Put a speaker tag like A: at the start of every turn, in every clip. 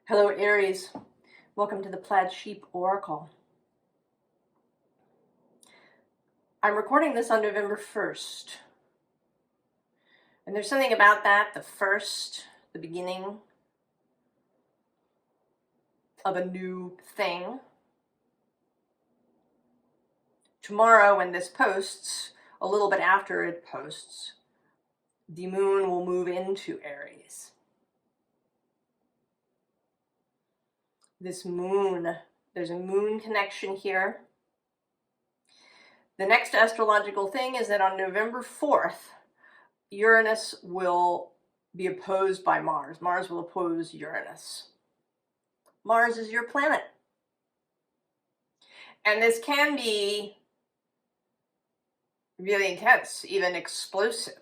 A: Hello, Aries. Welcome to the Plaid Sheep Oracle. I'm recording this on November 1st. And there's something about that, the beginning of a new thing. Tomorrow, when this posts, a little bit after it posts, the moon will move into Aries. This moon, there's a moon connection here. The next astrological thing is that on November 4th, Uranus will be opposed by Mars. Mars will oppose Uranus. Mars is your planet. And this can be really intense, even explosive,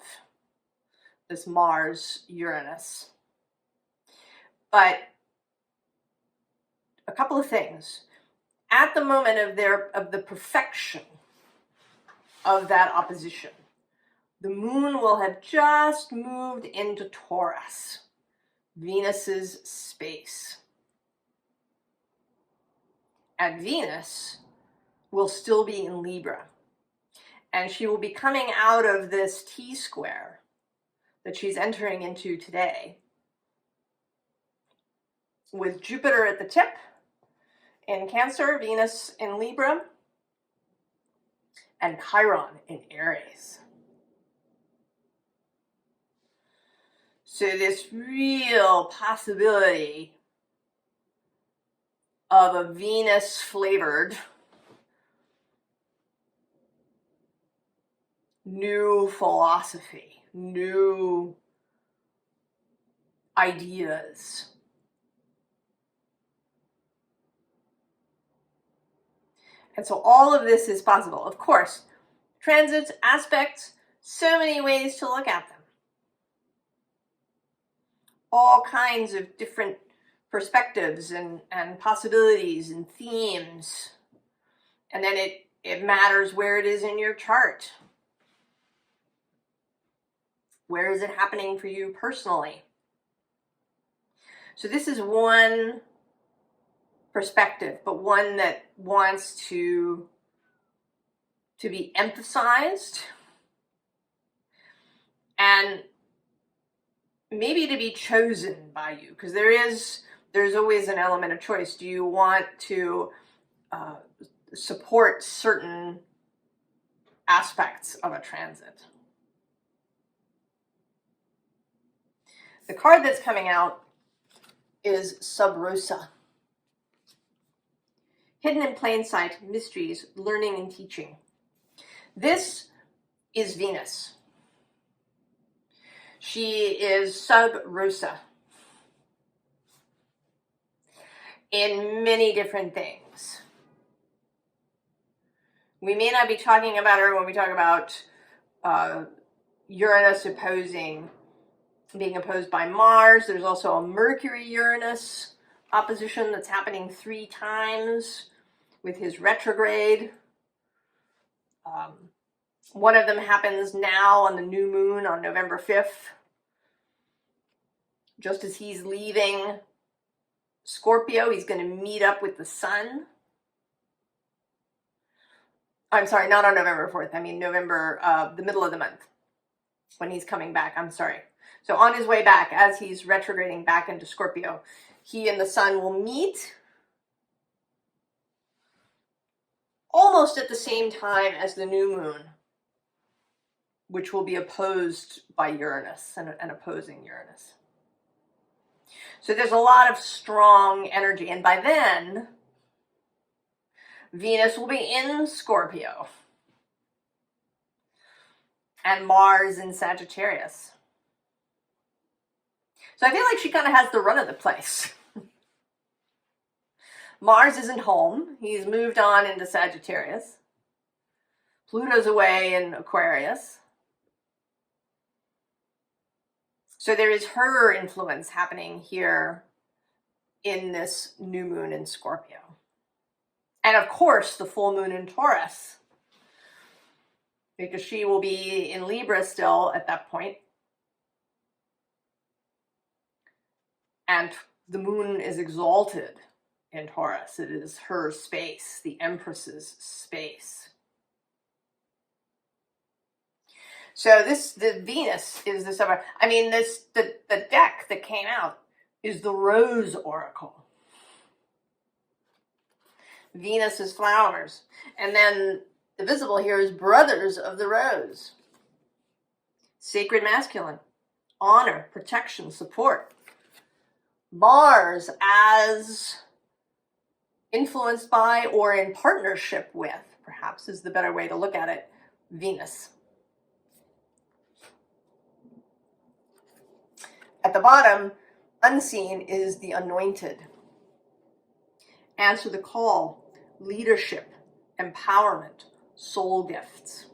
A: this Mars-Uranus. But a couple of things. At the moment of the perfection of that opposition, the moon will have just moved into Taurus, Venus's space. And Venus will still be in Libra. And she will be coming out of this T-square that she's entering into today, with Jupiter at the tip in Cancer, Venus in Libra, and Chiron in Aries. So this real possibility of a Venus-flavored new philosophy, new ideas. And so all of this is possible. Of course, transits, aspects, so many ways to look at them. All kinds of different perspectives and possibilities and themes. And then it matters where it is in your chart. Where is it happening for you personally? So this is one perspective, but one that wants to be emphasized and maybe to be chosen by you, because there's always an element of choice. Do you want to support certain aspects of a transit? The card that's coming out is Sub Rosa. Hidden in plain sight, mysteries, learning and teaching. This is Venus. She is Sub Rosa in many different things. We may not be talking about her when we talk about Uranus being opposed by Mars. There's also a Mercury-Uranus opposition that's happening 3 times with his retrograde. One of them happens now on the new moon on November 5th. Just as he's leaving Scorpio, he's going to meet up with the sun. I'm sorry, not on November 4th. I mean November, the middle of the month, when he's coming back. I'm sorry. So on his way back, as he's retrograding back into Scorpio, he and the sun will meet almost at the same time as the new moon, which will be opposed by Uranus and opposing Uranus. So there's a lot of strong energy. And by then, Venus will be in Scorpio and Mars in Sagittarius. So I feel like she kind of has the run of the place. Mars isn't home. He's moved on into Sagittarius. Pluto's away in Aquarius. So there is her influence happening here in this new moon in Scorpio. And of course, the full moon in Taurus, because she will be in Libra still at that point. And The moon is exalted in Taurus. It is her space, the Empress's space. So the Venus is this other, I mean, the deck that came out is the Rose Oracle. Venus is flowers. And then the visible here is Brothers of the Rose. Sacred masculine. Honor, protection, support. Mars as influenced by or in partnership with, perhaps is the better way to look at it, Venus. At the bottom, unseen, is the Anointed. Answer the call, leadership, empowerment, soul gifts.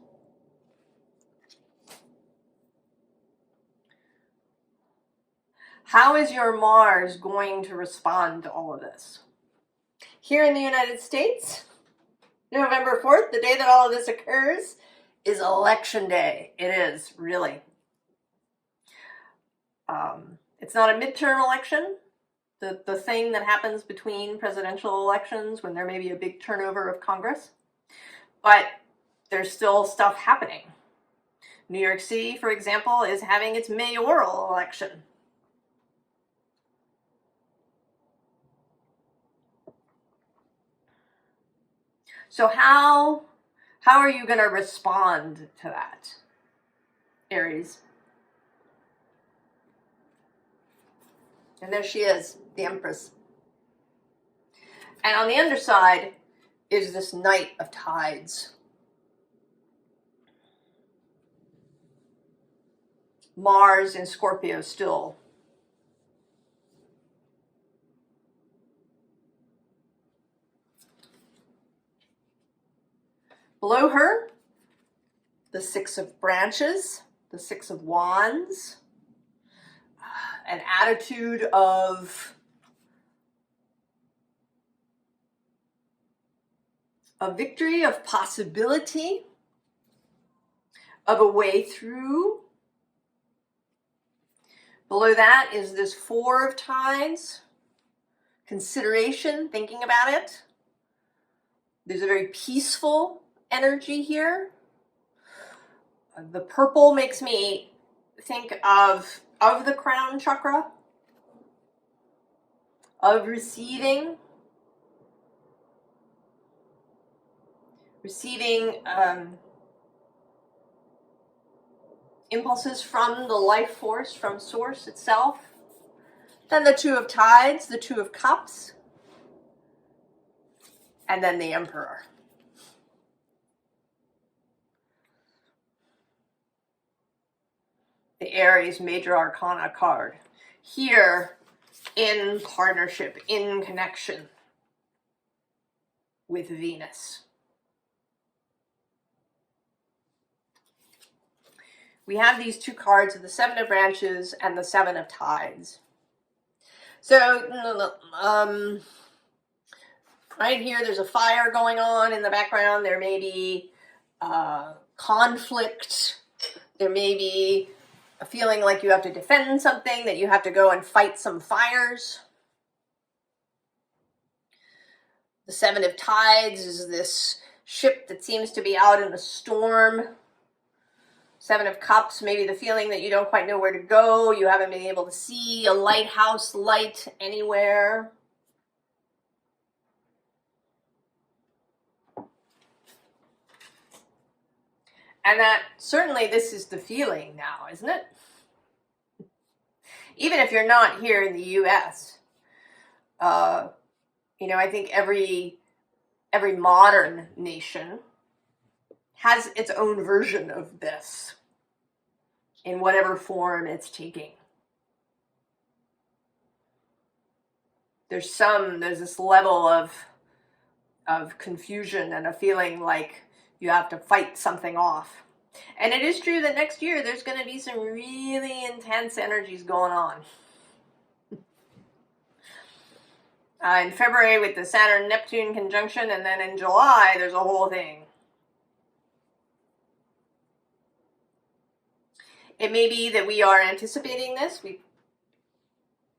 A: How is your Mars going to respond to all of this? Here in the United States, November 4th, the day that all of this occurs, is election day. It is, really. It's not a midterm election, the thing that happens between presidential elections when there may be a big turnover of Congress, but there's still stuff happening. New York City, for example, is having its mayoral election. So how are you going to respond to that, Aries? And there she is, the Empress. And on the underside is this Knight of Tides. Mars in Scorpio still. Below her, the Six of Branches, the Six of Wands, an attitude of victory, of possibility, of a way through. Below that is this Four of Tides, consideration, thinking about it. There's a very peaceful energy here. The purple makes me think of the crown chakra, of receiving impulses from the life force, from source itself. Then the Two of Tides, the Two of Cups, and then the Emperor. The Aries Major Arcana card. Here, in partnership, in connection with Venus. We have these two cards of the Seven of Branches and the Seven of Tides. So, right here, there's a fire going on in the background. There may be conflict. There may be a feeling like you have to defend something, that you have to go and fight some fires. The Seven of Tides is this ship that seems to be out in a storm. Seven of Cups, maybe the feeling that you don't quite know where to go. You haven't been able to see a lighthouse light anywhere. And that certainly this is the feeling now, isn't it? Even if you're not here in the US, I think every modern nation has its own version of this in whatever form it's taking. There's this level of confusion and a feeling like you have to fight something off. And it is true that next year there's going to be some really intense energies going on. In February with the Saturn-Neptune conjunction, and then in July there's a whole thing. It may be that we are anticipating this.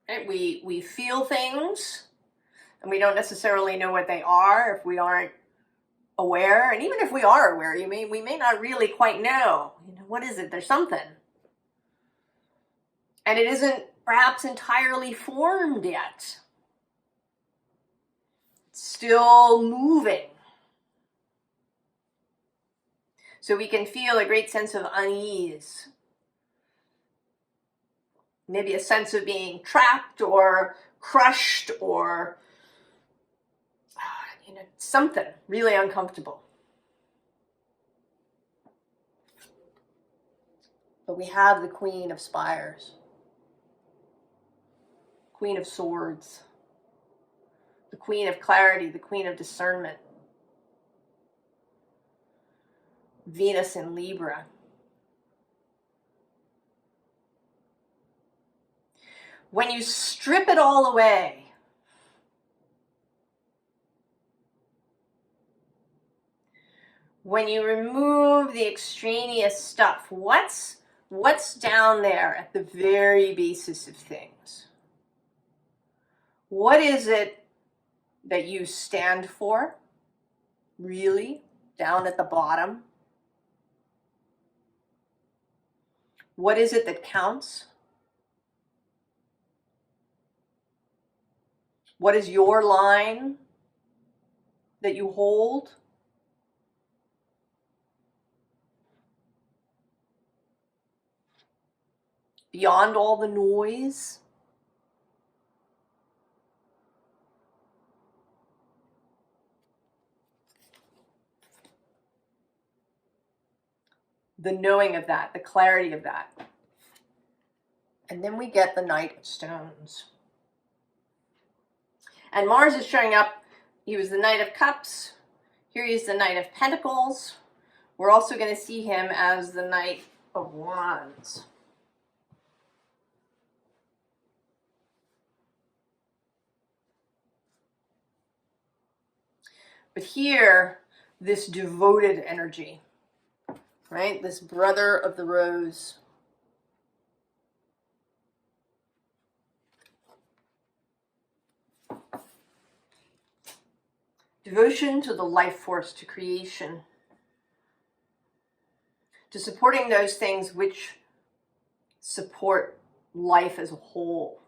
A: Right? We feel things, and we don't necessarily know what they are if we aren't aware. And even if we are aware, we may not really quite know. What is it? There's something. And it isn't perhaps entirely formed yet. It's still moving. So we can feel a great sense of unease. Maybe a sense of being trapped or crushed or something really uncomfortable. But we have the Queen of Spires, Queen of Swords, the Queen of Clarity, the Queen of Discernment, Venus in Libra. When you strip it all away, when you remove the extraneous stuff, what's down there at the very basis of things? What is it that you stand for, really, down at the bottom? What is it that counts? What is your line that you hold? Beyond all the noise? The knowing of that, the clarity of that. And then we get the Knight of Stones. And Mars is showing up. He was the Knight of Cups. Here he's the Knight of Pentacles. We're also going to see him as the Knight of Wands. But here, this devoted energy, right? This brother of the rose. Devotion to the life force, to creation, to supporting those things which support life as a whole.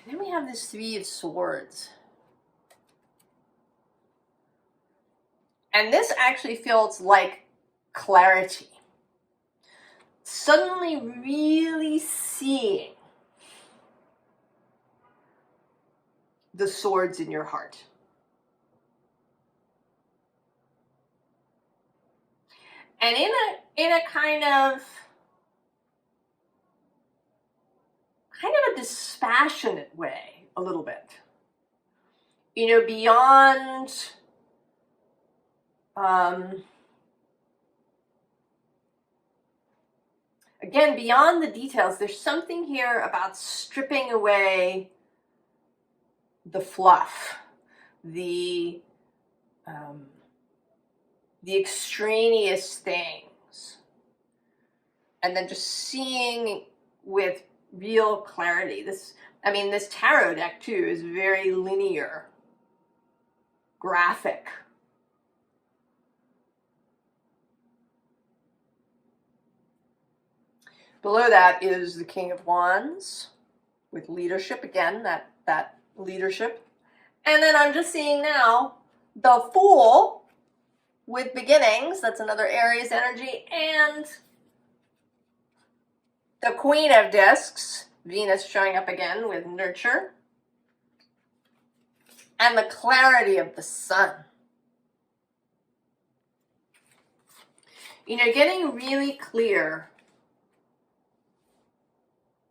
A: And then we have this Three of Swords. And this actually feels like clarity. Suddenly really seeing the swords in your heart. And in a kind of a dispassionate way, a little bit. Beyond again, beyond the details, there's something here about stripping away the fluff, the extraneous things, and then just seeing with real clarity. This tarot deck too is very linear, graphic. Below that is the King of Wands with leadership, again, that leadership. And then I'm just seeing now the Fool with beginnings, that's another Aries energy, and the Queen of Discs, Venus showing up again with nurture, and the clarity of the Sun. Getting really clear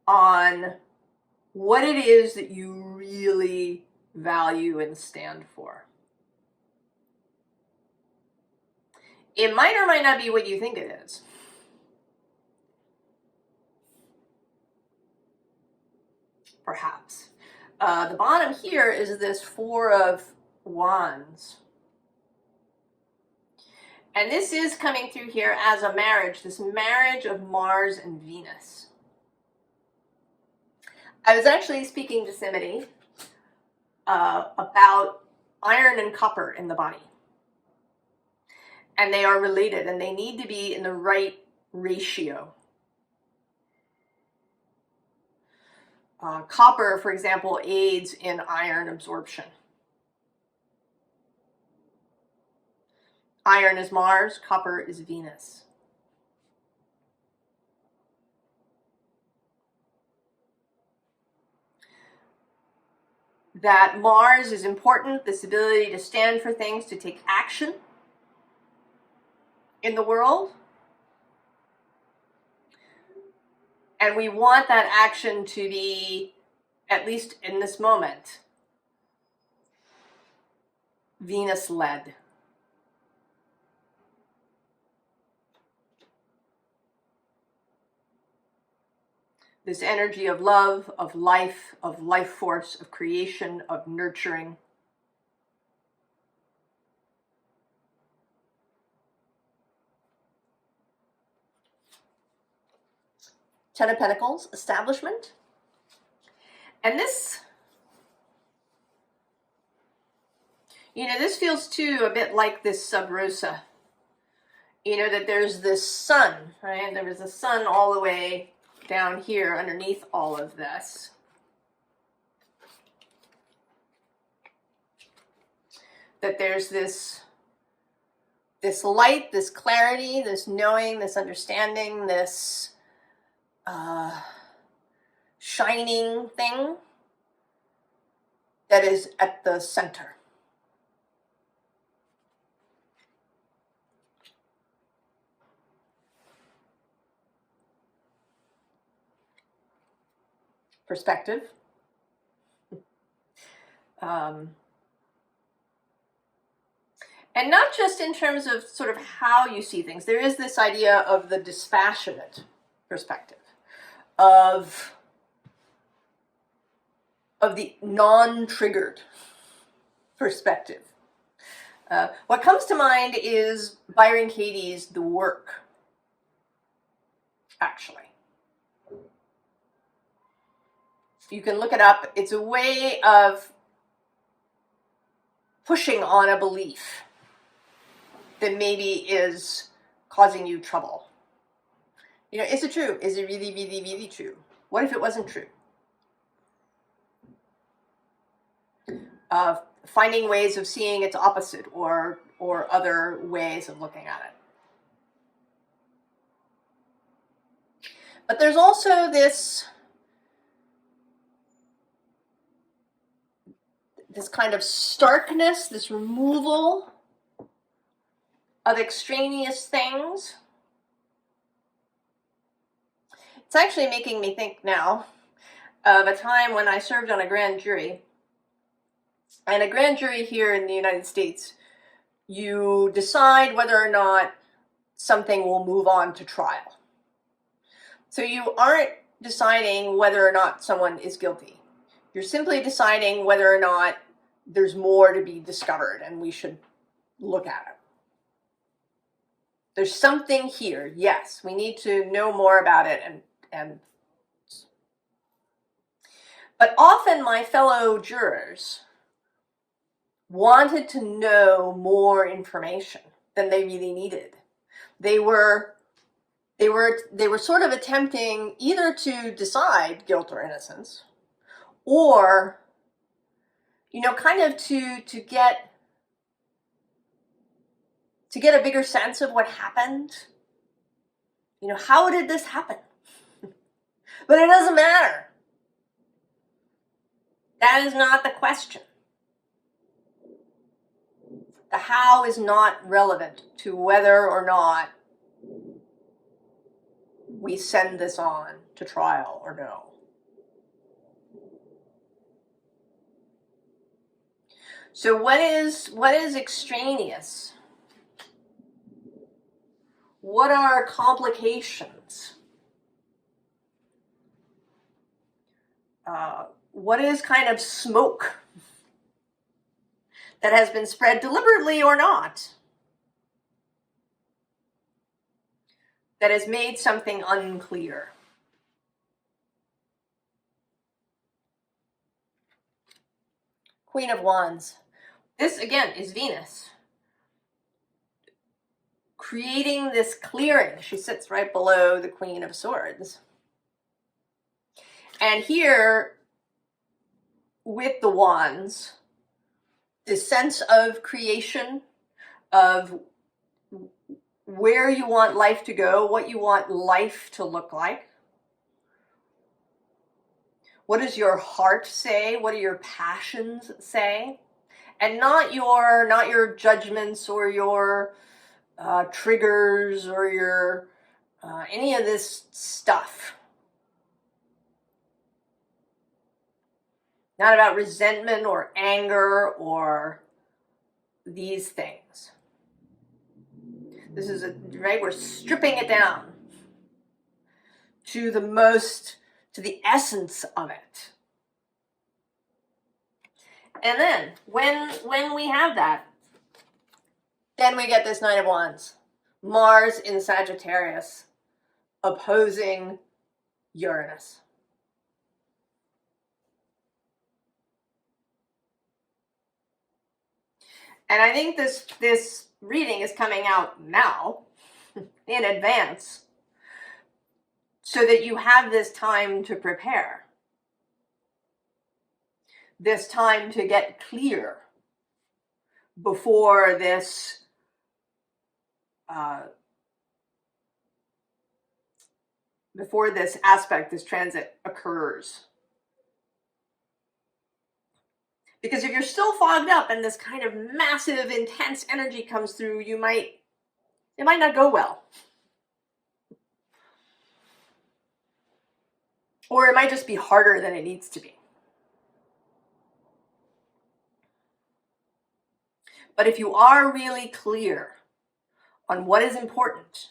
A: on what it is that you really value and stand for. It might or might not be what you think it is. Perhaps. The bottom here is this Four of Wands. And this is coming through here as a marriage, this marriage of Mars and Venus. I was actually speaking to somebody about iron and copper in the body. And they are related, and they need to be in the right ratio. Copper, for example, aids in iron absorption. Iron is Mars, copper is Venus. That Mars is important, this ability to stand for things, to take action in the world. And we want that action to be, at least in this moment, Venus-led. This energy of love, of life force, of creation, of nurturing. Ten of Pentacles, establishment. And this, this feels too a bit like this sub rosa. That there's this sun, right? There was a sun all the way down here underneath all of this. That there's this light, this clarity, this knowing, this understanding, this shining thing that is at the center. Perspective. And not just in terms of sort of how you see things. There is this idea of the dispassionate perspective, of the non-triggered perspective. What comes to mind is Byron Katie's The Work, actually. You can look it up. It's a way of pushing on a belief that maybe is causing you trouble. Is it true? Is it really, really, really true? What if it wasn't true? Finding ways of seeing its opposite or other ways of looking at it. But there's also this kind of starkness, this removal of extraneous things. It's actually making me think now of a time when I served on a grand jury. And a grand jury here in the United States, you decide whether or not something will move on to trial. So you aren't deciding whether or not someone is guilty. You're simply deciding whether or not there's more to be discovered and we should look at it. There's something here. Yes, we need to know more about it. But often my fellow jurors wanted to know more information than they really needed. They were sort of attempting either to decide guilt or innocence, or kind of to get a bigger sense of what happened. How did this happen? But it doesn't matter. That is not the question. The how is not relevant to whether or not we send this on to trial or no. So what is extraneous? What are complications? What is kind of smoke that has been spread deliberately or not, that has made something unclear. Queen of Wands. This, again, is Venus. Creating this clearing. She sits right below the Queen of Swords. And here, with the Wands, this sense of creation, of where you want life to go, what you want life to look like. What does your heart say? What do your passions say? And not your judgments or your triggers or your any of this stuff. Not about resentment or anger or these things. This is right, we're stripping it down to the essence of it. And then when we have that, then we get this Knight of Wands. Mars in Sagittarius opposing Uranus. And I think this reading is coming out now in advance so that you have this time to prepare. This time to get clear before this aspect, this transit occurs. Because if you're still fogged up and this kind of massive, intense energy comes through, it might not go well. Or it might just be harder than it needs to be. But if you are really clear on what is important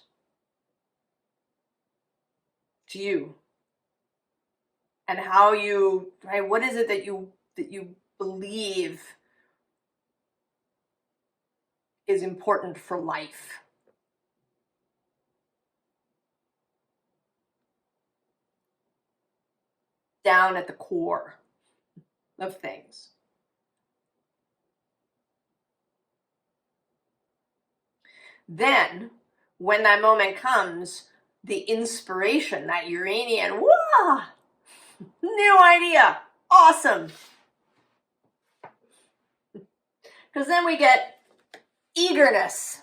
A: to you and how you, right, what is it that you believe is important for life, down at the core of things. Then, when that moment comes, the inspiration, that Uranian, whoa, new idea, awesome. Because then we get eagerness,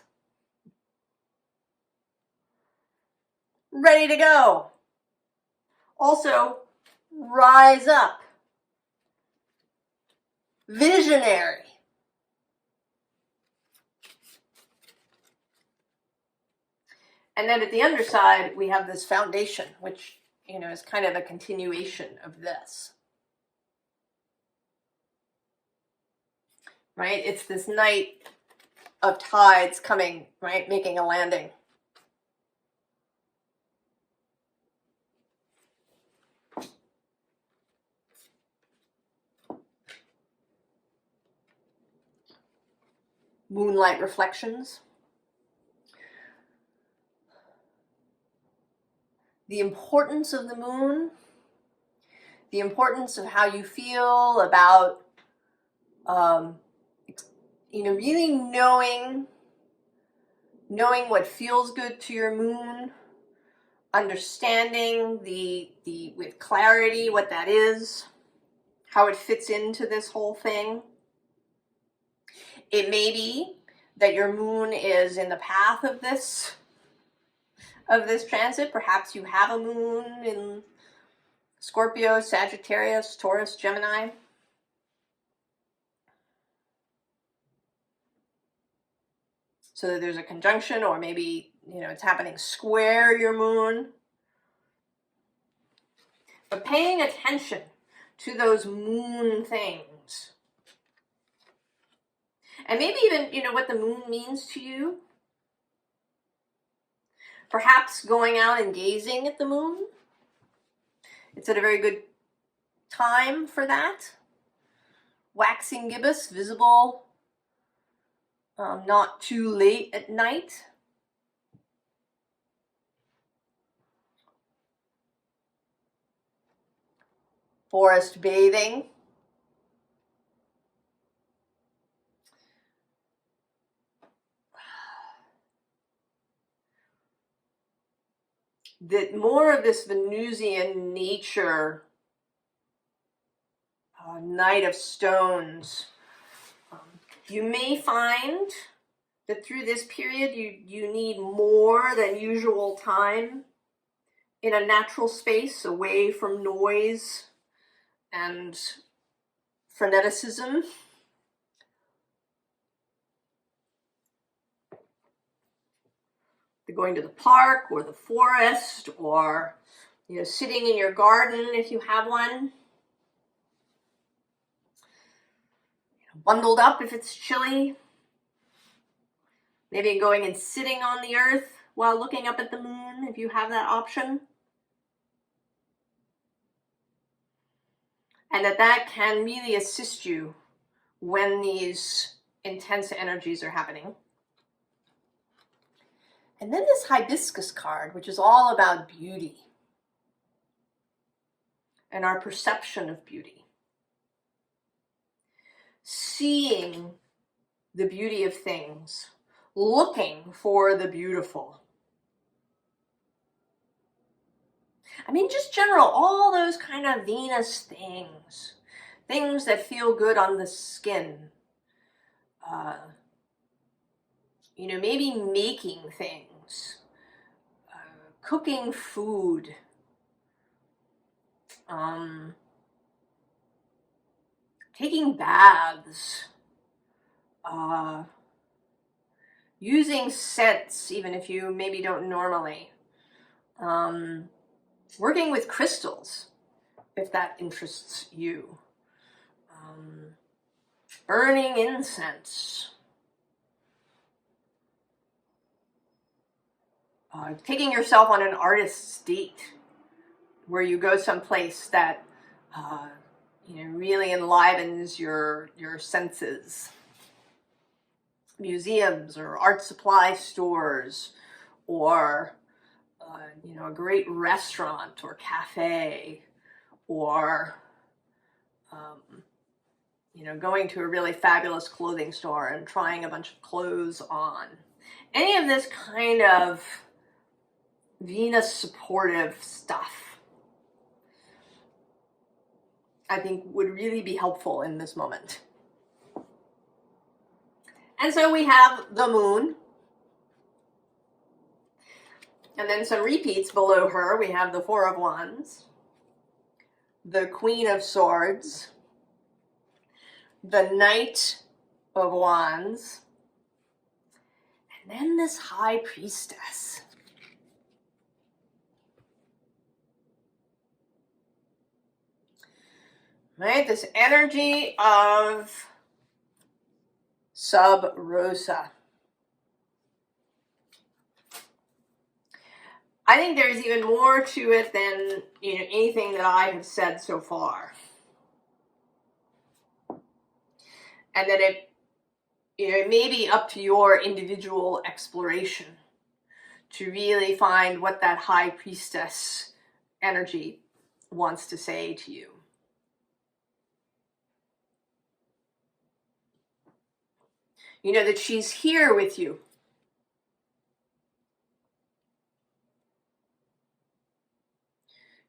A: ready to go. Also, rise up, visionary. And then at the underside, we have this foundation, which, is kind of a continuation of this. Right? It's this Knight of Tides coming, right? Making a landing. Moonlight reflections. The importance of the moon, the importance of how you feel about, really knowing what feels good to your moon, understanding with clarity what that is, how it fits into this whole thing. It may be that your moon is in the path of this transit. Perhaps you have a moon in Scorpio, Sagittarius, Taurus, Gemini. So that there's a conjunction, or maybe, it's happening square your moon. But paying attention to those moon things. And maybe even, what the moon means to you. Perhaps going out and gazing at the moon. It's at a very good time for that. Waxing gibbous, visible not too late at night. Forest bathing. That more of this Venusian nature, Knight of Stones. You may find that through this period you need more than usual time in a natural space, away from noise and freneticism. Going to the park or the forest, or sitting in your garden if you have one, bundled up if it's chilly, maybe going and sitting on the earth while looking up at the moon if you have that option. And that can really assist you when these intense energies are happening. And then this hibiscus card, which is all about beauty and our perception of beauty. Seeing the beauty of things, looking for the beautiful. I mean, just general, all those kind of Venus things, things that feel good on the skin. Maybe making things, cooking food, taking baths, using scents, even if you maybe don't normally, working with crystals, if that interests you, burning incense, taking yourself on an artist's date, where you go someplace that really enlivens your senses. Museums or art supply stores, or a great restaurant or cafe, or going to a really fabulous clothing store and trying a bunch of clothes on. Any of this kind of Venus supportive stuff, I think, would really be helpful in this moment. And so we have the moon. And then some repeats below her. We have the Four of Wands, the Queen of Swords, the Knight of Wands, and then this High Priestess. Right, this energy of Sub Rosa. I think there's even more to it than anything that I have said so far. And that it may be up to your individual exploration to really find what that High Priestess energy wants to say to you. That she's here with you.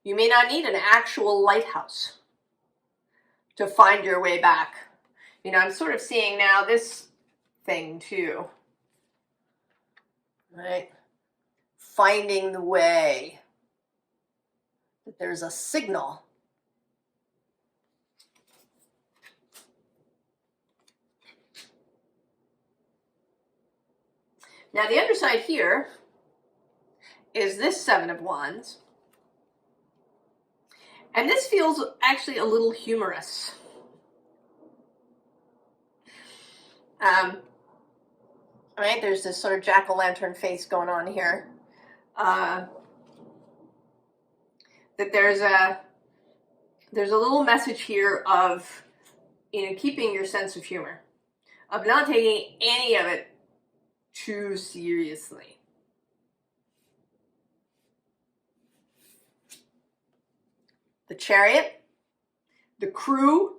A: You may not need an actual lighthouse to find your way back. I'm sort of seeing now this thing too, right? Finding the way, that there's a signal. Now the other side here is this Seven of Wands. And this feels actually a little humorous. Right, there's this sort of jack-o'-lantern face going on here. That there's a little message here of keeping your sense of humor, of not taking any of it too seriously. The Chariot, the Crew,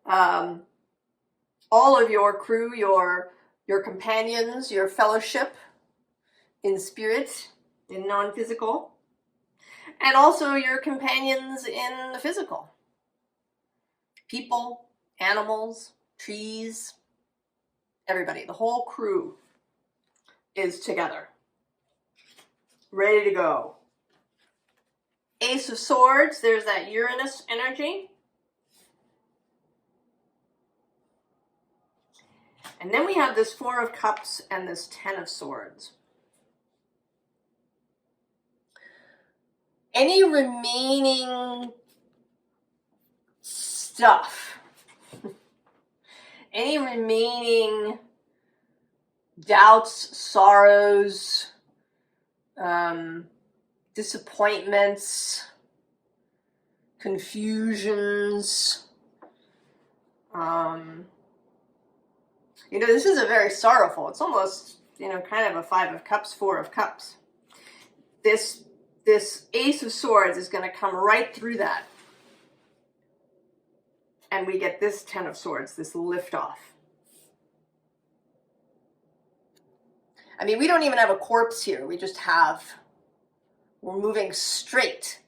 A: all of your crew, your companions, your fellowship in spirit, in non-physical, and also your companions in the physical. People, animals, trees, everybody, the whole crew is together, ready to go. Ace of Swords, there's that Uranus energy. And then we have this Four of Cups and this Ten of Swords. Any remaining stuff, any remaining doubts, sorrows, disappointments, confusions, this is a very sorrowful, it's almost, kind of a Five of Cups, Four of Cups. This Ace of Swords is going to come right through that. And we get this Ten of Swords, this liftoff. I mean, we don't even have a corpse here. We're moving straight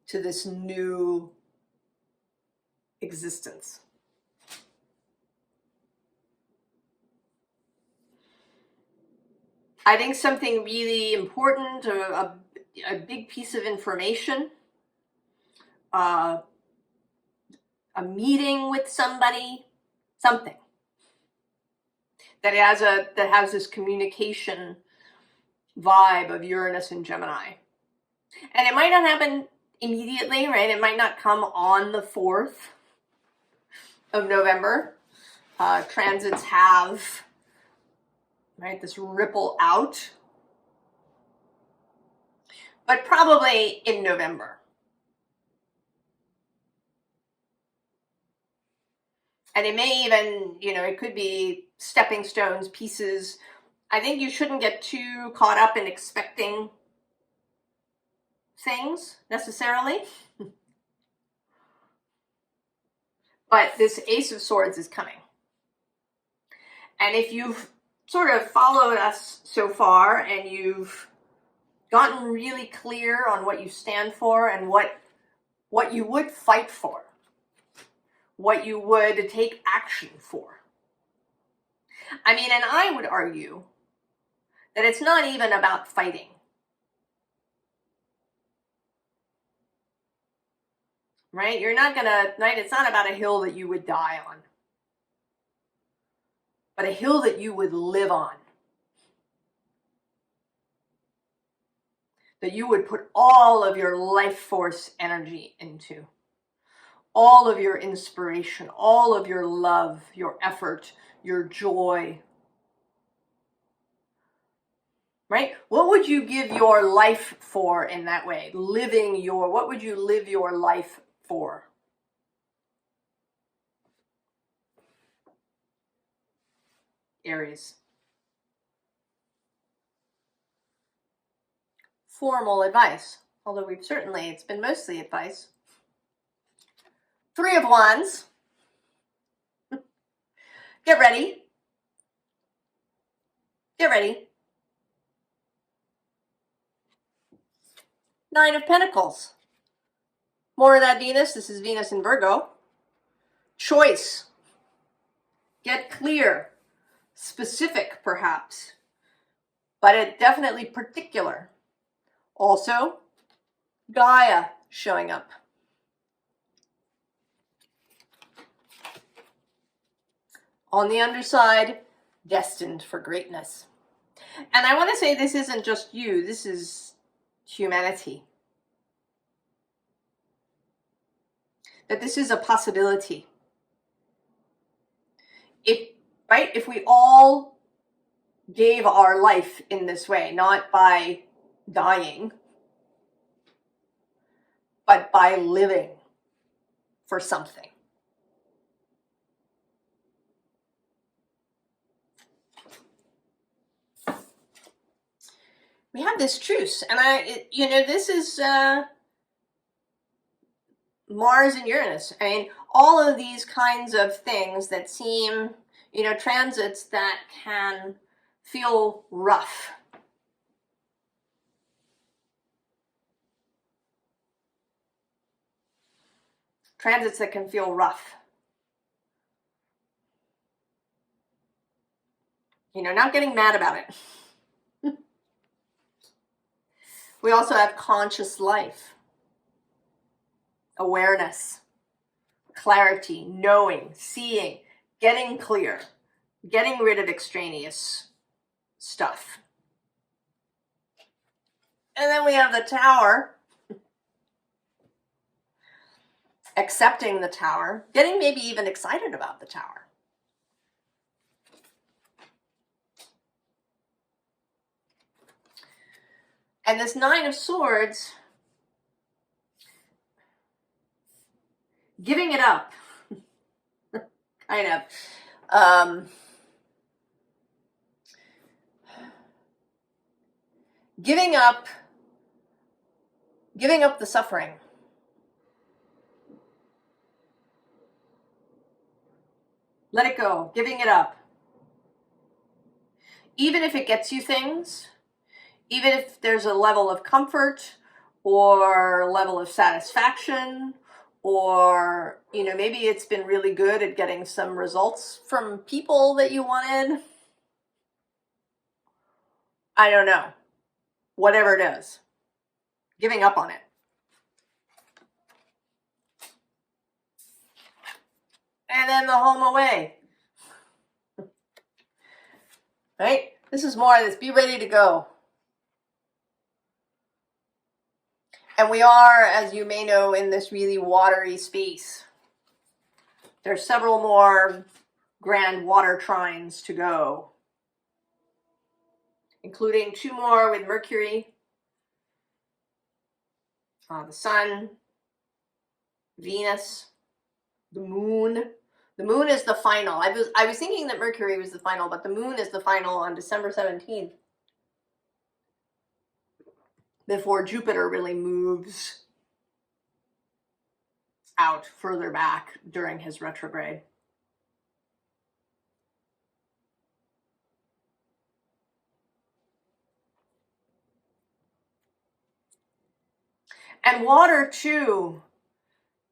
A: to this new existence. I think something really important, a big piece of information, a meeting with somebody, something that has this communication vibe of Uranus and Gemini. And it might not happen immediately, right? It might not come on the 4th of November. Transits have, right, this ripple out. But probably in November. And it may even, it could be stepping stones, pieces. I think you shouldn't get too caught up in expecting things necessarily. But this Ace of Swords is coming. And if you've sort of followed us so far and you've gotten really clear on what you stand for and what you would fight for, what you would take action for. I mean, and I would argue that it's not even about fighting. Right? It's not about a hill that you would die on, but a hill that you would live on. That you would put all of your life force energy into. All of your inspiration, all of your love, your effort, your joy. Right? What would you give your life for in that way? What would you live your life for? Aries. Formal advice, although it's been mostly advice. Three of Wands. Get ready. Get ready. Nine of Pentacles. More of that Venus. This is Venus in Virgo. Choice. Get clear. Specific, perhaps. But it definitely particular. Also, Gaia showing up. On the underside, destined for greatness. And I want to say this isn't just you. This is humanity. That this is a possibility. If we all gave our life in this way, not by dying, but by living for something. we have this truce, and this is Mars and Uranus. I mean, all of these kinds of things that seem, transits that can feel rough. Transits that can feel rough. Not getting mad about it. We also have conscious life, awareness, clarity, knowing, seeing, getting clear, getting rid of extraneous stuff. And then we have the Tower, accepting the Tower, getting maybe even excited about the Tower. And this Nine of Swords, giving it up, kind of. Giving up the suffering. Let it go, giving it up. Even if it gets you things, even if there's a level of comfort or level of satisfaction, or, maybe it's been really good at getting some results from people that you wanted. I don't know. Whatever it is, giving up on it. And then the home away. Right? This is more of this, be ready to go. And we are, as you may know, in this really watery space. There's several more grand water trines to go, including 2 more with Mercury, the Sun, Venus, the Moon. The Moon is the final. I was thinking that Mercury was the final, but the Moon is the final on December 17th. Before Jupiter really moves out further back during his retrograde. And water, too,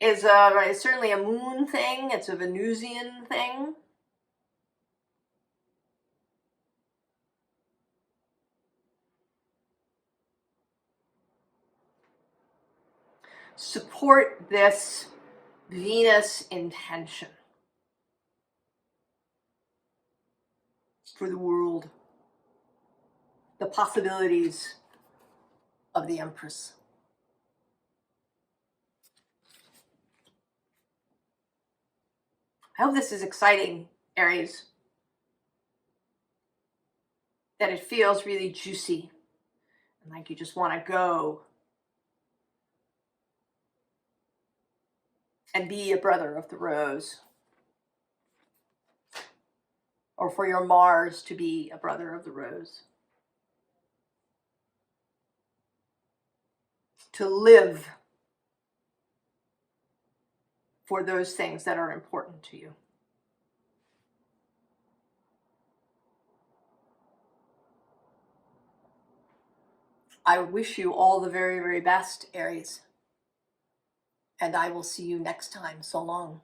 A: is certainly a moon thing. It's a Venusian thing. Support this Venus intention for the world, the possibilities of the Empress. I hope this is exciting, Aries. That it feels really juicy and like you just want to go and be a brother of the rose. Or for your Mars to be a brother of the rose. To live for those things that are important to you. I wish you all the very, very best, Aries. And I will see you next time. So long.